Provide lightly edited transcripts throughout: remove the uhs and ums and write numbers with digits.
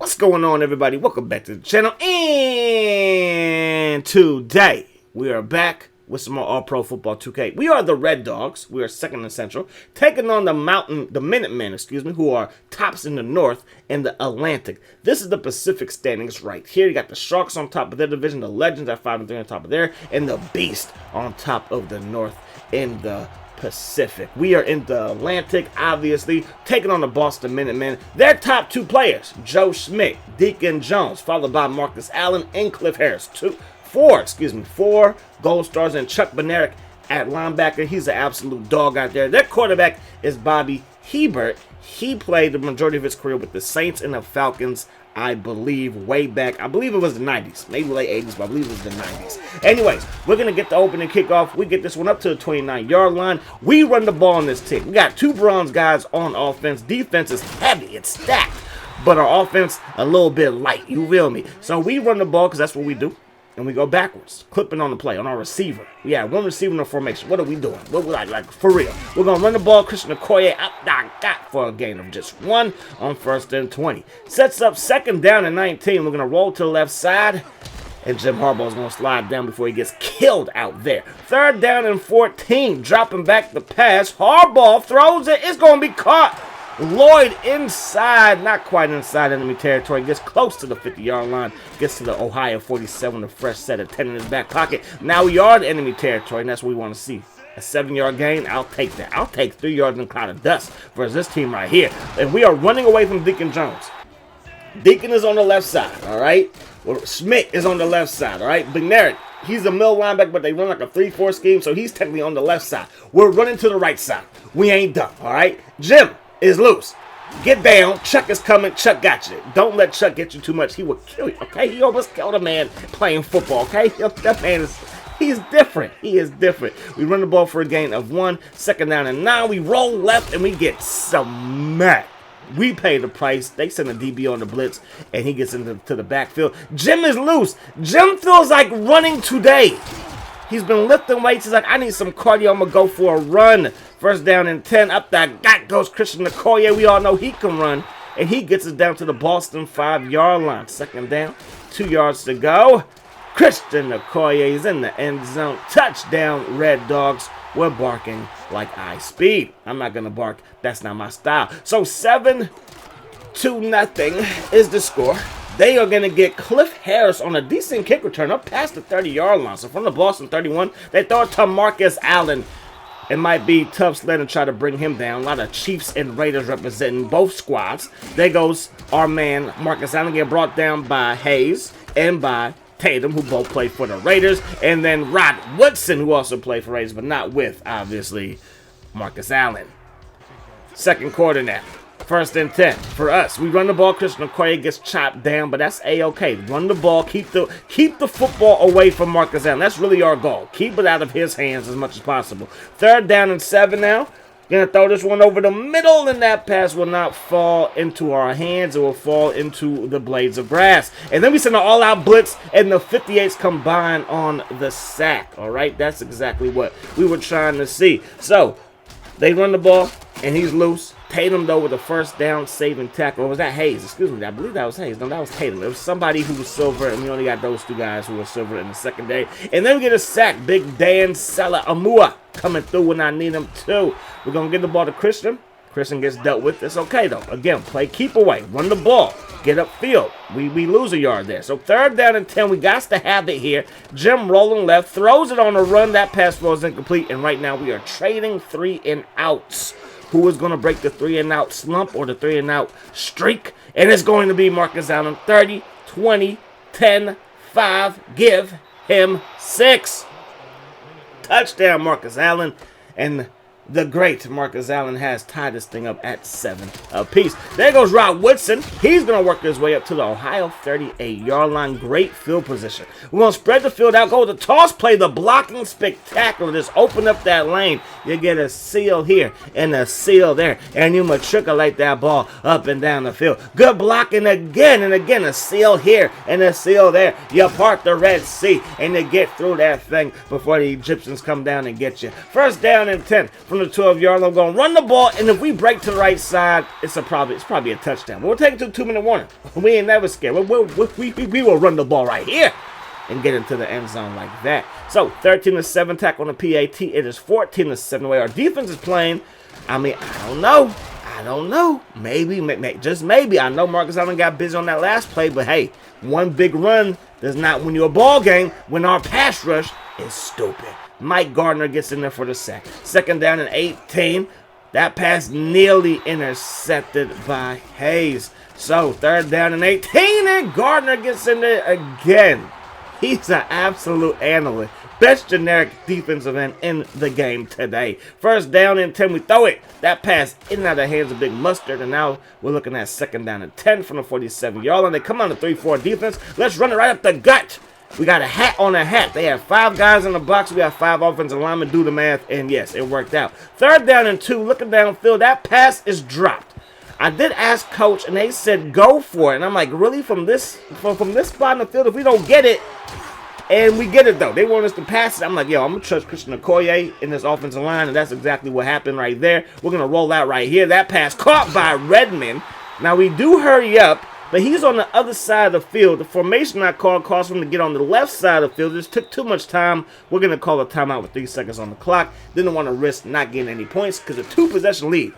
What's going on, everybody? Welcome back to the channel. And today we are back with some more All-Pro Football 2K. We are the Red Dogs. We are second in Central, taking on the Minutemen, who are tops in the North and the Atlantic. This is the Pacific standings right here. You got the Sharks on top of their division, the Legends at 5-3 on top of there, and the Beast on top of the North in the Pacific. We are in the Atlantic, obviously, taking on the Boston Minutemen. Their top two players, Joe Schmidt, Deacon Jones, followed by Marcus Allen and Cliff Harris. Four gold stars, and Chuck Bednarik at linebacker. He's an absolute dog out there. Their quarterback is Bobby Hebert. He played the majority of his career with the Saints and the Falcons, I believe, way back. I believe it was the 90s, maybe late 80s, but I believe it was the 90s. Anyways, we're going to get the opening kickoff. We get this one up to the 29-yard line. We run the ball on this team. We got two bronze guys on offense. Defense is heavy. It's stacked. But our offense, a little bit light. You feel me? So we run the ball because that's what we do. And we go backwards, clipping on the play, on our receiver. Yeah, one receiver in the formation. What are we doing? What we like for real? We're going to run the ball. Christian Okoye got for a gain of just 1 on 1st and 20. Sets up 2nd down and 19. We're going to roll to the left side. And Jim Harbaugh's going to slide down before he gets killed out there. 3rd down and 14. Dropping back the pass. Harbaugh throws it. It's going to be caught. Lloyd inside, not quite inside enemy territory, gets close to the 50-yard line, gets to the Ohio 47, a fresh set of 10 in his back pocket. Now we are in enemy territory, and that's what we want to see. A 7-yard gain, I'll take that. I'll take 3 yards in a cloud of dust versus this team right here. And we are running away from Deacon Jones. Deacon is on the left side, all right? Schmidt is on the left side, all right? Bednarik, he's a middle linebacker, but they run like a 3-4 scheme, so he's technically on the left side. We're running to the right side. We ain't done, all right? Jim is loose. Get down. Chuck is coming. Chuck got you. Don't let Chuck get you too much. He will kill you, okay? He almost killed a man playing football, okay? That man is, he's different. He is different. We run the ball for a gain of 1. 2nd down and 9. We roll left and we get smacked. We pay the price. They send a DB on the blitz and he gets into the backfield. Jim is loose. Jim feels like running today. He's been lifting weights. He's like, I need some cardio. I'm going to go for a run. 1st down and 10. Up that goes Christian Okoye. We all know he can run. And he gets us down to the Boston 5-yard line. 2nd down. 2 yards to go. Christian Okoye is in the end zone. Touchdown, Red Dogs. We're barking like high speed. I'm not going to bark. That's not my style. So 7-0 is the score. They are going to get Cliff Harris on a decent kick return up past the 30-yard line. So from the Boston 31, they throw it to Marcus Allen. It might be tough sled to try to bring him down. A lot of Chiefs and Raiders representing both squads. There goes our man Marcus Allen, get brought down by Hayes and by Tatum, who both play for the Raiders. And then Rod Woodson, who also played for Raiders, but not with, obviously, Marcus Allen. 2nd quarter now. 1st and 10 for us. We run the ball. Christian Okoye gets chopped down, but that's A-okay. Run the ball. Keep the football away from Marcus Allen. That's really our goal. Keep it out of his hands as much as possible. 3rd down and 7 now. Gonna throw this one over the middle, and that pass will not fall into our hands. It will fall into the blades of grass. And then we send an all-out blitz, and the 58s combine on the sack. All right, that's exactly what we were trying to see. So they run the ball, and he's loose. Tatum, though, with a 1st down saving tackle. Or was that Hayes? Excuse me. I believe that was Hayes. No, that was Tatum. It was somebody who was silver, and we only got those 2 guys who were silver in the secondary. And then we get a sack. Big Dan Amua coming through when I need him, too. We're going to get the ball to Christian. Christian gets dealt with. It's okay, though. Again, play keep away. Run the ball. Get upfield. We lose a yard there. So 3rd down and 10. We got to have it here. Jim rolling left. Throws it on a run. That pass was incomplete. And right now we are trading 3 and outs. Who is going to break the 3 and out slump or the 3 and out streak? And it's going to be Marcus Allen. 30, 20, 10, 5. Give him 6. Touchdown, Marcus Allen. And the great Marcus Allen has tied this thing up at 7 apiece. There goes Rod Woodson. He's going to work his way up to the Ohio 38-yard line. Great field position. We're going to spread the field out, go with the toss play, the blocking spectacular. Just open up that lane. You get a seal here and a seal there, and you matriculate that ball up and down the field. Good blocking again and again. A seal here and a seal there. You part the Red Sea, and you get through that thing before the Egyptians come down and get you. 1st down and 10 for from the 12-yard line. I'm going to run the ball, and if we break to the right side, it's probably a touchdown. But we'll take it to a 2-minute warning. We ain't never scared. We will run the ball right here and get into the end zone like that. So 13-7 tackle on the PAT. It is 14-7 the way our defense is playing. I mean, I don't know. Maybe, just maybe. I know Marcus Allen got busy on that last play, but hey, one big run does not win you a ball game when our pass rush is stupid. Mike Gardner gets in there for the sack. 2nd down and 18. That pass nearly intercepted by Hayes. So 3rd down and 18, and Gardner gets in there again. He's an absolute animal. Best generic defensive end in the game today. 1st down and 10, we throw it. That pass in and out of the hands of Big Mustard, and now we're looking at 2nd down and 10 from the 47-yard line. They come on the 3-4 defense. Let's run it right up the gut. We got a hat on a hat. They have 5 guys in the box. We have 5 offensive linemen. Do the math, and yes, it worked out. 3rd down and 2, looking downfield. That pass is dropped. I did ask Coach, and they said go for it. And I'm like, really? From this spot in the field, if we don't get it, and we get it, though. They want us to pass it. I'm like, yo, I'm going to trust Christian Okoye in this offensive line, and that's exactly what happened right there. We're going to roll out right here. That pass caught by Redmond. Now, we do hurry up, but he's on the other side of the field. The formation I called caused him to get on the left side of the field. It just took too much time. We're going to call a timeout with 3 seconds on the clock. Didn't want to risk not getting any points because a 2-possession lead.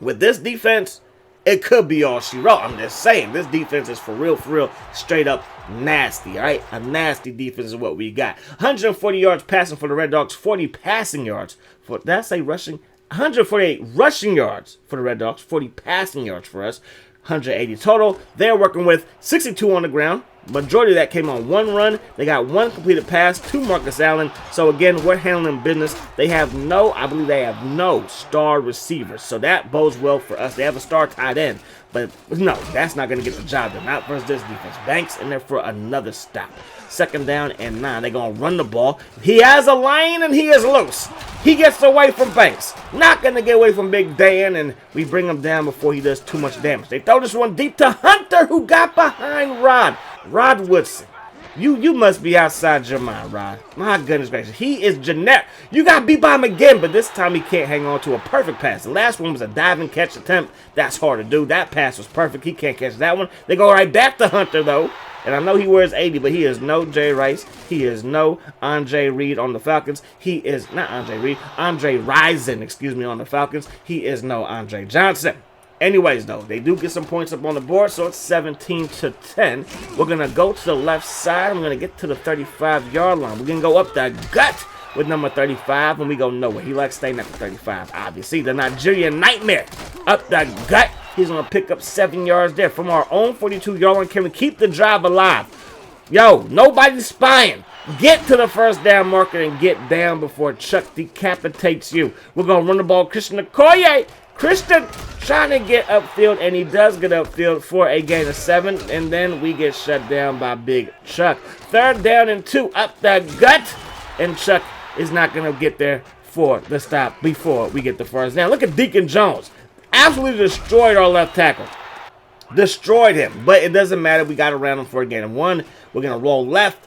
With this defense, it could be all she wrote. I'm just saying, this defense is for real, straight up nasty, all right? A nasty defense is what we got. 140 yards passing for the Red Dogs, 40 passing yards. Did I say rushing? 148 rushing yards for the Red Dogs, 40 passing yards for us, 180 total. They're working with 62 on the ground. Majority of that came on 1 run. They got 1 completed pass to Marcus Allen. So again, we're handling business. I believe they have no star receivers. So that bodes well for us. They have a star tight end. But no, that's not going to get the job done. Not versus this defense. Banks in there for another stop. 2nd down and 9. They're going to run the ball. He has a lane and he is loose. He gets away from Banks. Not going to get away from Big Dan, and we bring him down before he does too much damage. They throw this one deep to Hunter, who got behind Rod. Rod Woodson. You must be outside your mind, Rod. My goodness gracious. He is generic. You got beat by him again, but this time he can't hang on to a perfect pass. The last one was a diving catch attempt. That's hard to do. That pass was perfect. He can't catch that one. They go right back to Hunter, though. And I know he wears 80, but he is no Jay Rice. He is no Andre Reed on the Falcons. He is not Andre Reed. Andre Rison, on the Falcons. He is no Andre Johnson. Anyways, though, they do get some points up on the board, so it's 17-10. We're going to go to the left side. I'm going to get to the 35-yard line. We're going to go up the gut with number 35, and we go nowhere. He likes staying at the 35, obviously. The Nigerian Nightmare up the gut. He's going to pick up 7 yards there from our own 42-yard line. Can we keep the drive alive? Yo, nobody's spying. Get to the 1st down marker and get down before Chuck decapitates you. We're going to run the ball. Christian Okoye. Christian trying to get upfield, and he does get upfield for a gain of 7, and then we get shut down by Big Chuck. 3rd down and 2 up the gut, and Chuck is not going to get there for the stop before we get the 1st down. Look at Deacon Jones. Absolutely destroyed our left tackle. Destroyed him, but it doesn't matter. We got around him for a gain of 1. We're going to roll left.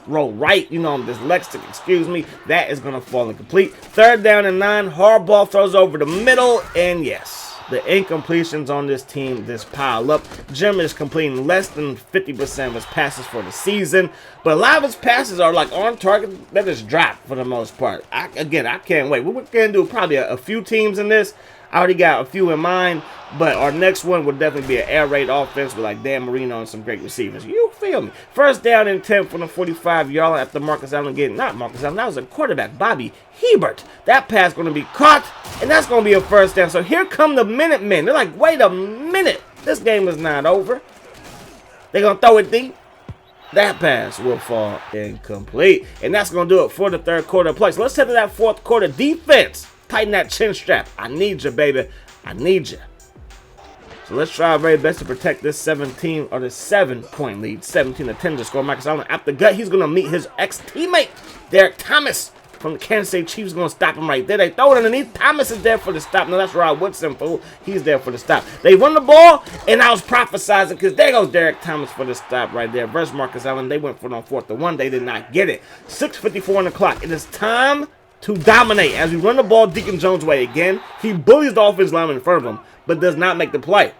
Roll right, I'm dyslexic, that is going to fall incomplete. 3rd down and 9, Harbaugh throws over the middle, and yes, the incompletions on this team just pile up. Jim is completing less than 50% of his passes for the season, but a lot of his passes are like on target. That just dropped for the most part. I can't wait. We're going to do probably a few teams in this. I already got a few in mind, but our next one will definitely be an air raid offense with like Dan Marino and some great receivers. You feel me? 1st down and 10 from the 45-yard line after Marcus Allen not Marcus Allen, that was a quarterback, Bobby Hebert. That pass going to be caught, and that's going to be a 1st down. So here come the Minutemen. They're like, wait a minute. This game is not over. They're going to throw it deep. That pass will fall incomplete. And that's going to do it for the 3rd quarter play. So let's head to that 4th quarter defense. Tighten that chin strap. I need you, baby. I need you. So let's try our very best to protect this 7-point lead. 17-10 to score. Marcus Allen out the gut. He's going to meet his ex-teammate, Derek Thomas, from the Kansas City Chiefs. Is going to stop him right there. They throw it underneath. Thomas is there for the stop. Now that's Rod Woodson, fool. He's there for the stop. They run the ball, and I was prophesizing because there goes Derek Thomas for the stop right there. Versus Marcus Allen. They went for it on 4th and 1. They did not get it. 6:54 on the clock. It is time to dominate. As we run the ball Deacon Jones' way again, he bullies the offensive lineman in front of him, but does not make the play.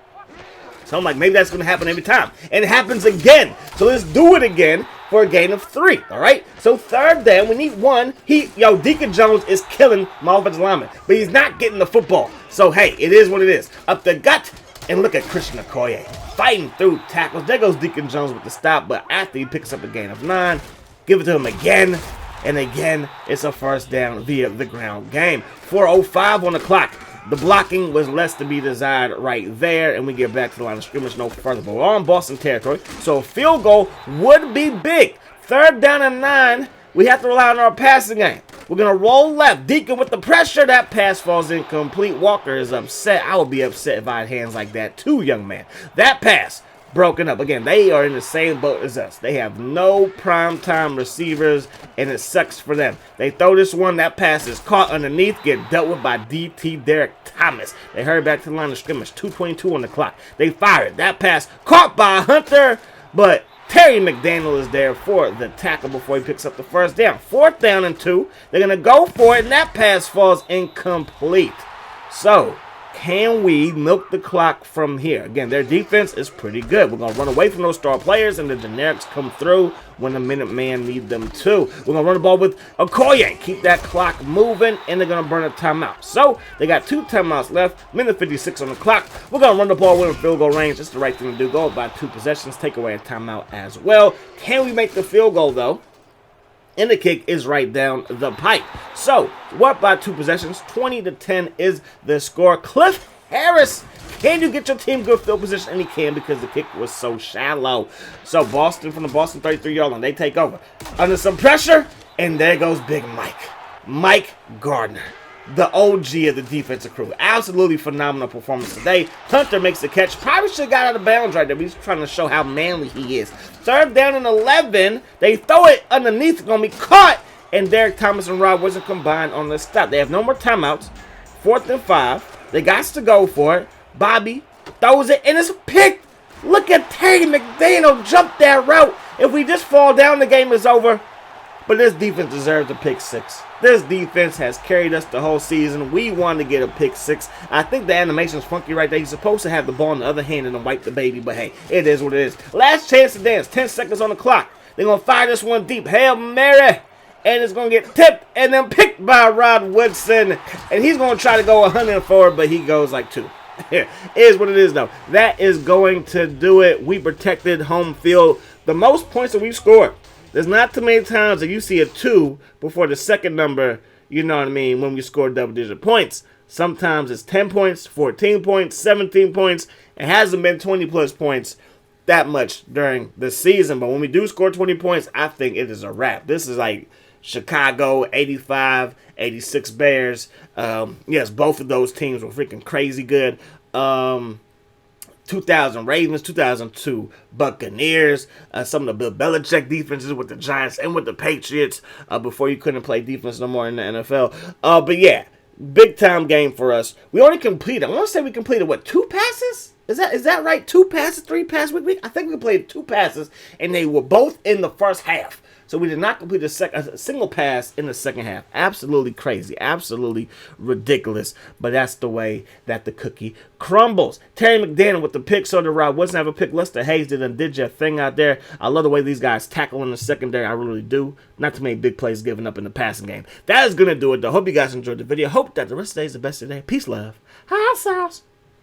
So I'm like, maybe that's going to happen every time. And it happens again. So let's do it again for a gain of 3, all right? So third down, we need 1. Deacon Jones is killing my offensive lineman, but he's not getting the football. So, hey, it is what it is. Up the gut, and look at Christian Okoye fighting through tackles. There goes Deacon Jones with the stop, but after he picks up a gain of 9, give it to him again, and again, it's a first down via the ground game. 4:05 on the clock. The blocking was less to be desired right there, and we get back to the line of scrimmage no further. But we're on Boston territory, so a field goal would be big. Third down and 9, we have to rely on our passing game. We're going to roll left. Deacon with the pressure. That pass falls incomplete. Walker is upset. I would be upset if I had hands like that too, young man. That pass broken up. Again, they are in the same boat as us. They have no primetime receivers, and it sucks for them. They throw this one. That pass is caught underneath, get dealt with by DT Derek Thomas. They hurry back to the line of scrimmage. 2:22 on the clock. They fire it. That pass caught by Hunter, but Terry McDaniel is there for the tackle before he picks up the first down. 4th down and 2. They're going to go for it, and that pass falls incomplete. So, can we milk the clock from here? Again, their defense is pretty good. We're going to run away from those star players, and the generics come through when the Minutemen need them to. We're going to run the ball with Okoye. Keep that clock moving, and they're going to burn a timeout. So, they got 2 timeouts left, minute 56 on the clock. We're going to run the ball within field goal range. It's the right thing to do. Go about 2 possessions, take away a timeout as well. Can we make the field goal, though? And the kick is right down the pipe. So, what by 2 possessions? 20-10 is the score. Cliff Harris, can you get your team good field position? And he can, because the kick was so shallow. So, Boston from the Boston 33-yard line, they take over. Under some pressure, and there goes Big Mike. Mike Gardner, the OG of the defensive crew. Absolutely phenomenal performance today. Hunter makes the catch. Probably should have got out of bounds right there, but he's trying to show how manly he is. 3rd down and 11. They throw it underneath. It's going to be caught. And Derek Thomas and Rod wasn't combined on the stop. They have no more timeouts. 4th and 5. They got to go for it. Bobby throws it, and it's picked. Look at Terry McDaniel jump that route. If we just fall down, the game is over. But this defense deserves a pick 6. This defense has carried us the whole season. We wanted to get a pick 6. I think the animation's funky right there. He's supposed to have the ball in the other hand and then wipe the baby, but hey, it is what it is. Last chance to dance. 10 seconds on the clock. They're going to fire this one deep. Hail Mary. And it's going to get tipped and then picked by Rod Woodson. And he's going to try to go 104, but he goes like 2. It is what it is, though. That is going to do it. We protected home field. The most points that we've scored. There's not too many times that you see a 2 before the second number, you know what I mean, when we score double-digit points. Sometimes it's 10 points, 14 points, 17 points. It hasn't been 20-plus points that much during the season. But when we do score 20 points, I think it is a wrap. This is like Chicago, 85, 86 Bears. Yes, both of those teams were freaking crazy good. 2000 Ravens, 2002 Buccaneers, some of the Bill Belichick defenses with the Giants and with the Patriots before you couldn't play defense no more in the NFL. But yeah, big time game for us. We only completed, I want to say we completed, 2 passes? Is that right? 2 passes, 3 passes? I think we played 2 passes, and they were both in the first half. So we did not complete a single pass in the second half. Absolutely crazy. Absolutely ridiculous. But that's the way that the cookie crumbles. Terry McDaniel with the pick. So did Rod Woodson have a pick. Lester Hayes did your thing out there. I love the way these guys tackle in the secondary. I really do. Not too many big plays given up in the passing game. That is going to do it, though. Hope you guys enjoyed the video. Hope that the rest of the day is the best of the day. Peace, love. Hot sauce.